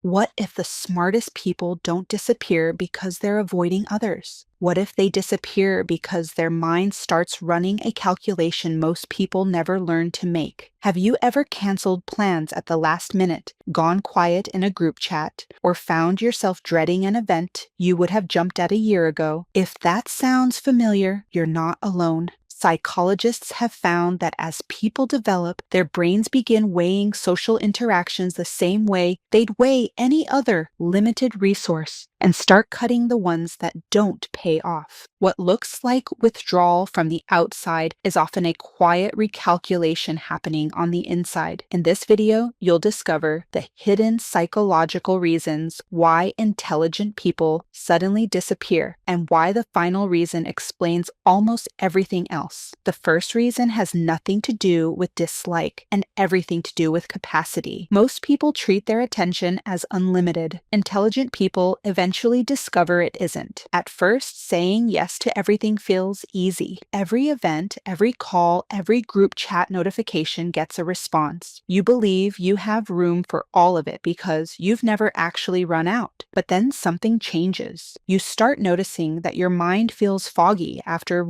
What if the smartest people don't disappear because they're avoiding others? What if they disappear because their mind starts running a calculation most people never learn to make? Have you ever canceled plans at the last minute, gone quiet in a group chat, or found yourself dreading an event you would have jumped at a year ago? If that sounds familiar, you're not alone. Psychologists have found that as people develop, their brains begin weighing social interactions the same way they'd weigh any other limited resource and start cutting the ones that don't pay off. What looks like withdrawal from the outside is often a quiet recalculation happening on the inside. In this video, you'll discover the hidden psychological reasons why intelligent people suddenly disappear and why the final reason explains almost everything else. The first reason has nothing to do with dislike and everything to do with capacity. Most people treat their attention as unlimited. Intelligent people eventually discover it isn't. At first, saying yes to everything feels easy. Every event, every call, every group chat notification gets a response. You believe you have room for all of it because you've never actually run out. But then something changes. You start noticing that your mind feels foggy after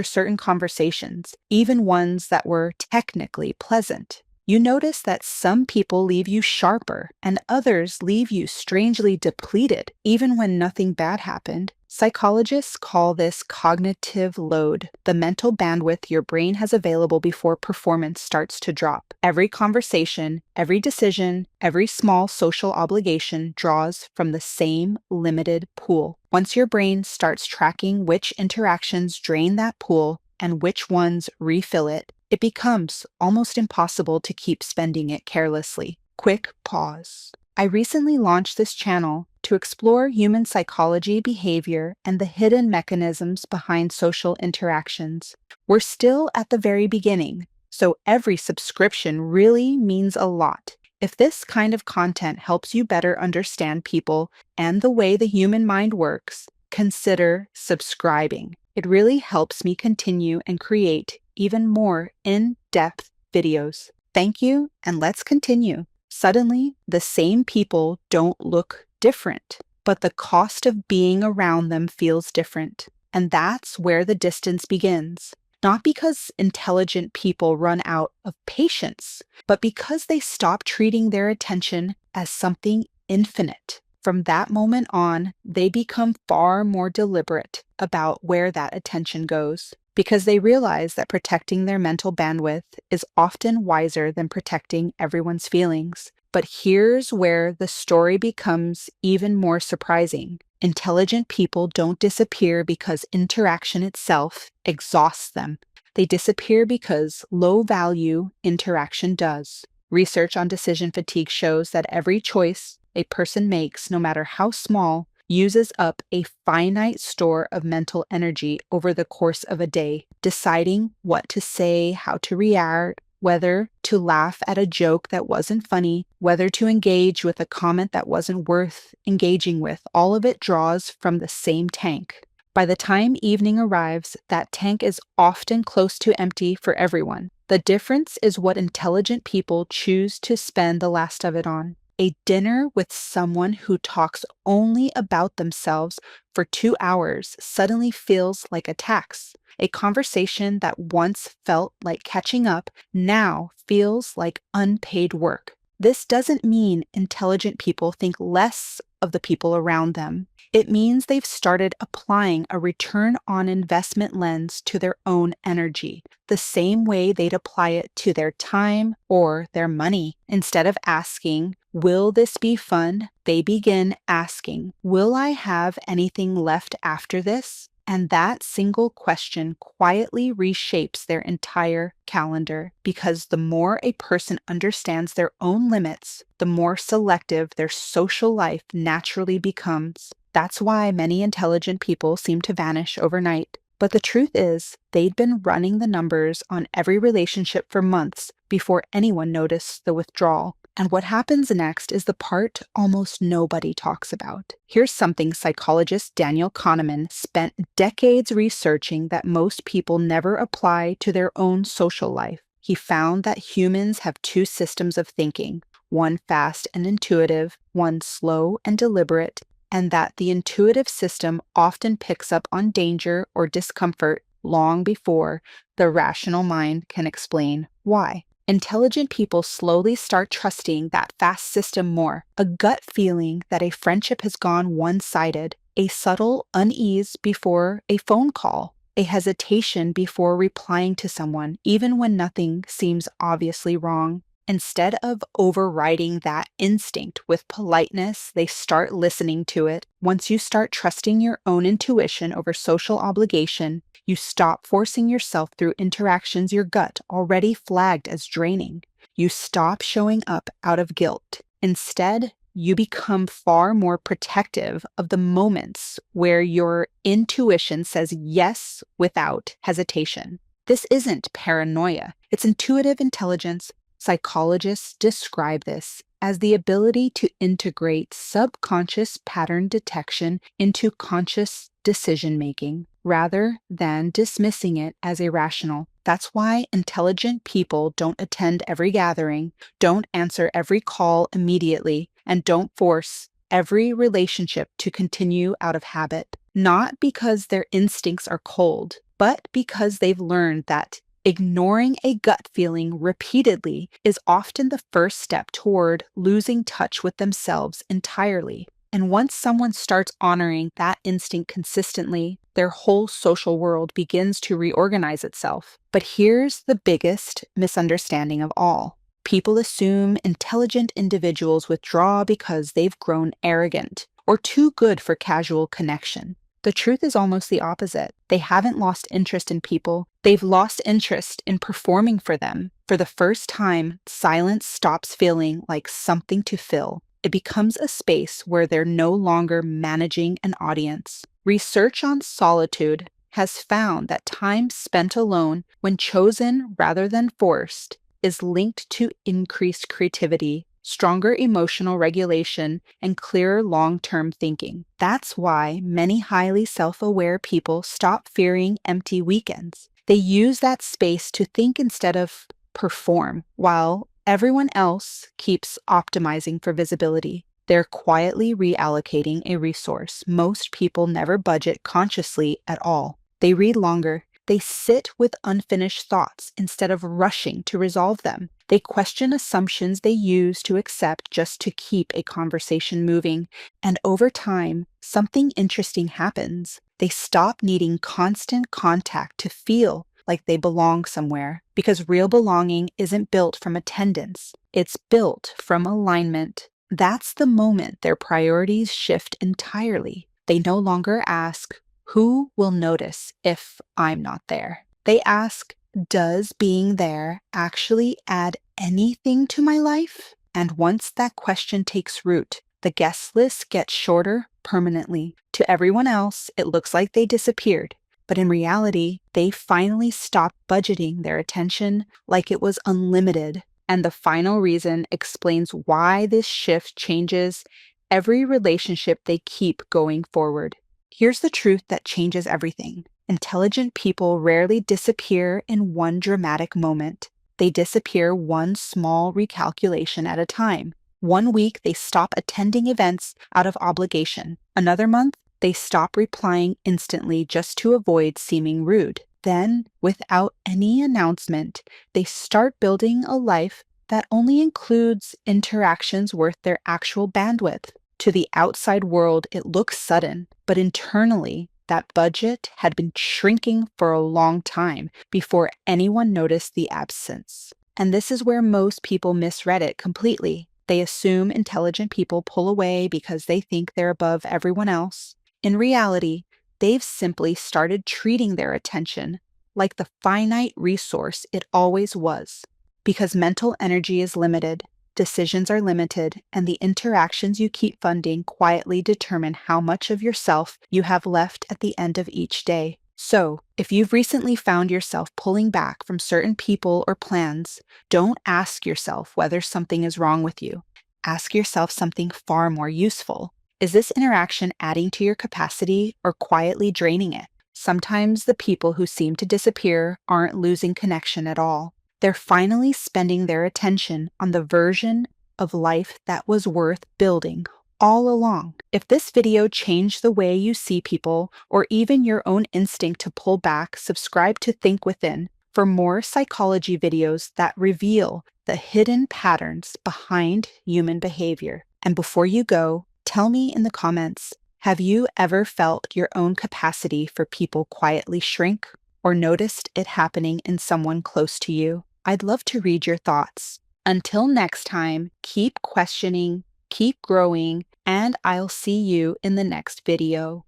certain conversations, even ones that were technically pleasant. You notice that some people leave you sharper and others leave you strangely depleted, even when nothing bad happened. Psychologists call this cognitive load, the mental bandwidth your brain has available before performance starts to drop. Every conversation, every decision, every small social obligation draws from the same limited pool. Once your brain starts tracking which interactions drain that pool and which ones refill it, it becomes almost impossible to keep spending it carelessly. Quick pause. I recently launched this channel to explore human psychology, behavior, and the hidden mechanisms behind social interactions. We're still at the very beginning, so every subscription really means a lot. If this kind of content helps you better understand people and the way the human mind works, consider subscribing. It really helps me continue and create even more in-depth videos. Thank you, and let's continue. Suddenly, the same people don't look different, but the cost of being around them feels different. And that's where the distance begins. Not because intelligent people run out of patience, but because they stop treating their attention as something infinite. From that moment on, they become far more deliberate about where that attention goes, because they realize that protecting their mental bandwidth is often wiser than protecting everyone's feelings. But here's where the story becomes even more surprising. Intelligent people don't disappear because interaction itself exhausts them. They disappear because low-value interaction does. Research on decision fatigue shows that every choice a person makes, no matter how small, uses up a finite store of mental energy over the course of a day. Deciding what to say, how to react, whether to laugh at a joke that wasn't funny, whether to engage with a comment that wasn't worth engaging with, all of it draws from the same tank. By the time evening arrives, that tank is often close to empty for everyone. The difference is what intelligent people choose to spend the last of it on. A dinner with someone who talks only about themselves for 2 hours suddenly feels like a tax. A conversation that once felt like catching up now feels like unpaid work. This doesn't mean intelligent people think less of the people around them. It means they've started applying a return on investment lens to their own energy, the same way they'd apply it to their time or their money. Instead of asking, "Will this be fun?" they begin asking, "Will I have anything left after this?" And that single question quietly reshapes their entire calendar, because the more a person understands their own limits, the more selective their social life naturally becomes. That's why many intelligent people seem to vanish overnight. But the truth is, they'd been running the numbers on every relationship for months before anyone noticed the withdrawal. And what happens next is the part almost nobody talks about. Here's something psychologist Daniel Kahneman spent decades researching that most people never apply to their own social life. He found that humans have two systems of thinking. one fast and intuitive, one slow and deliberate, and that the intuitive system often picks up on danger or discomfort long before the rational mind can explain why. Intelligent people slowly start trusting that fast system more, a gut feeling that a friendship has gone one-sided, a subtle unease before a phone call, a hesitation before replying to someone, even when nothing seems obviously wrong. Instead of overriding that instinct with politeness, they start listening to it. Once you start trusting your own intuition over social obligation, you stop forcing yourself through interactions your gut already flagged as draining. You stop showing up out of guilt. Instead, you become far more protective of the moments where your intuition says yes without hesitation. This isn't paranoia, it's intuitive intelligence. Psychologists describe this as the ability to integrate subconscious pattern detection into conscious decision making rather than dismissing it as irrational. That's why intelligent people don't attend every gathering, don't answer every call immediately, and don't force every relationship to continue out of habit. Not because their instincts are cold, but because they've learned that ignoring a gut feeling repeatedly is often the first step toward losing touch with themselves entirely. And once someone starts honoring that instinct consistently, their whole social world begins to reorganize itself. But here's the biggest misunderstanding of all. People assume intelligent individuals withdraw because they've grown arrogant or too good for casual connection. The truth is almost the opposite. They haven't lost interest in people. They've lost interest in performing for them. For the first time, silence stops feeling like something to fill. It becomes a space where they're no longer managing an audience. Research on solitude has found that time spent alone, when chosen rather than forced, is linked to increased creativity, stronger emotional regulation, and clearer long-term thinking. That's why many highly self-aware people stop fearing empty weekends. They use that space to think instead of perform, while everyone else keeps optimizing for visibility. They're quietly reallocating a resource most people never budget consciously at all. They read longer. They sit with unfinished thoughts instead of rushing to resolve them. They question assumptions they use to accept just to keep a conversation moving. And over time, something interesting happens. They stop needing constant contact to feel like they belong somewhere, because real belonging isn't built from attendance. It's built from alignment. That's the moment their priorities shift entirely. They no longer ask, "Who will notice if I'm not there?" They ask, "Does being there actually add anything to my life?" And once that question takes root, the guest list gets shorter permanently. To everyone else, it looks like they disappeared. But in reality, they finally stopped budgeting their attention like it was unlimited. And the final reason explains why this shift changes every relationship they keep going forward. Here's the truth that changes everything. Intelligent people rarely disappear in one dramatic moment. They disappear one small recalculation at a time. One week, they stop attending events out of obligation. Another month, they stop replying instantly just to avoid seeming rude. Then, without any announcement, they start building a life that only includes interactions worth their actual bandwidth. To the outside world, it looks sudden, but internally, that budget had been shrinking for a long time before anyone noticed the absence. And this is where most people misread it completely. They assume intelligent people pull away because they think they're above everyone else. In reality, they've simply started treating their attention like the finite resource it always was. Because mental energy is limited, decisions are limited, and the interactions you keep funding quietly determine how much of yourself you have left at the end of each day. So, if you've recently found yourself pulling back from certain people or plans, don't ask yourself whether something is wrong with you. Ask yourself something far more useful. Is this interaction adding to your capacity or quietly draining it? Sometimes the people who seem to disappear aren't losing connection at all. They're finally spending their attention on the version of life that was worth building all along. If this video changed the way you see people or even your own instinct to pull back, subscribe to Think Within for more psychology videos that reveal the hidden patterns behind human behavior. And before you go, tell me in the comments, have you ever felt your own capacity for people quietly shrink or noticed it happening in someone close to you? I'd love to read your thoughts. Until next time, keep questioning, keep growing, and I'll see you in the next video.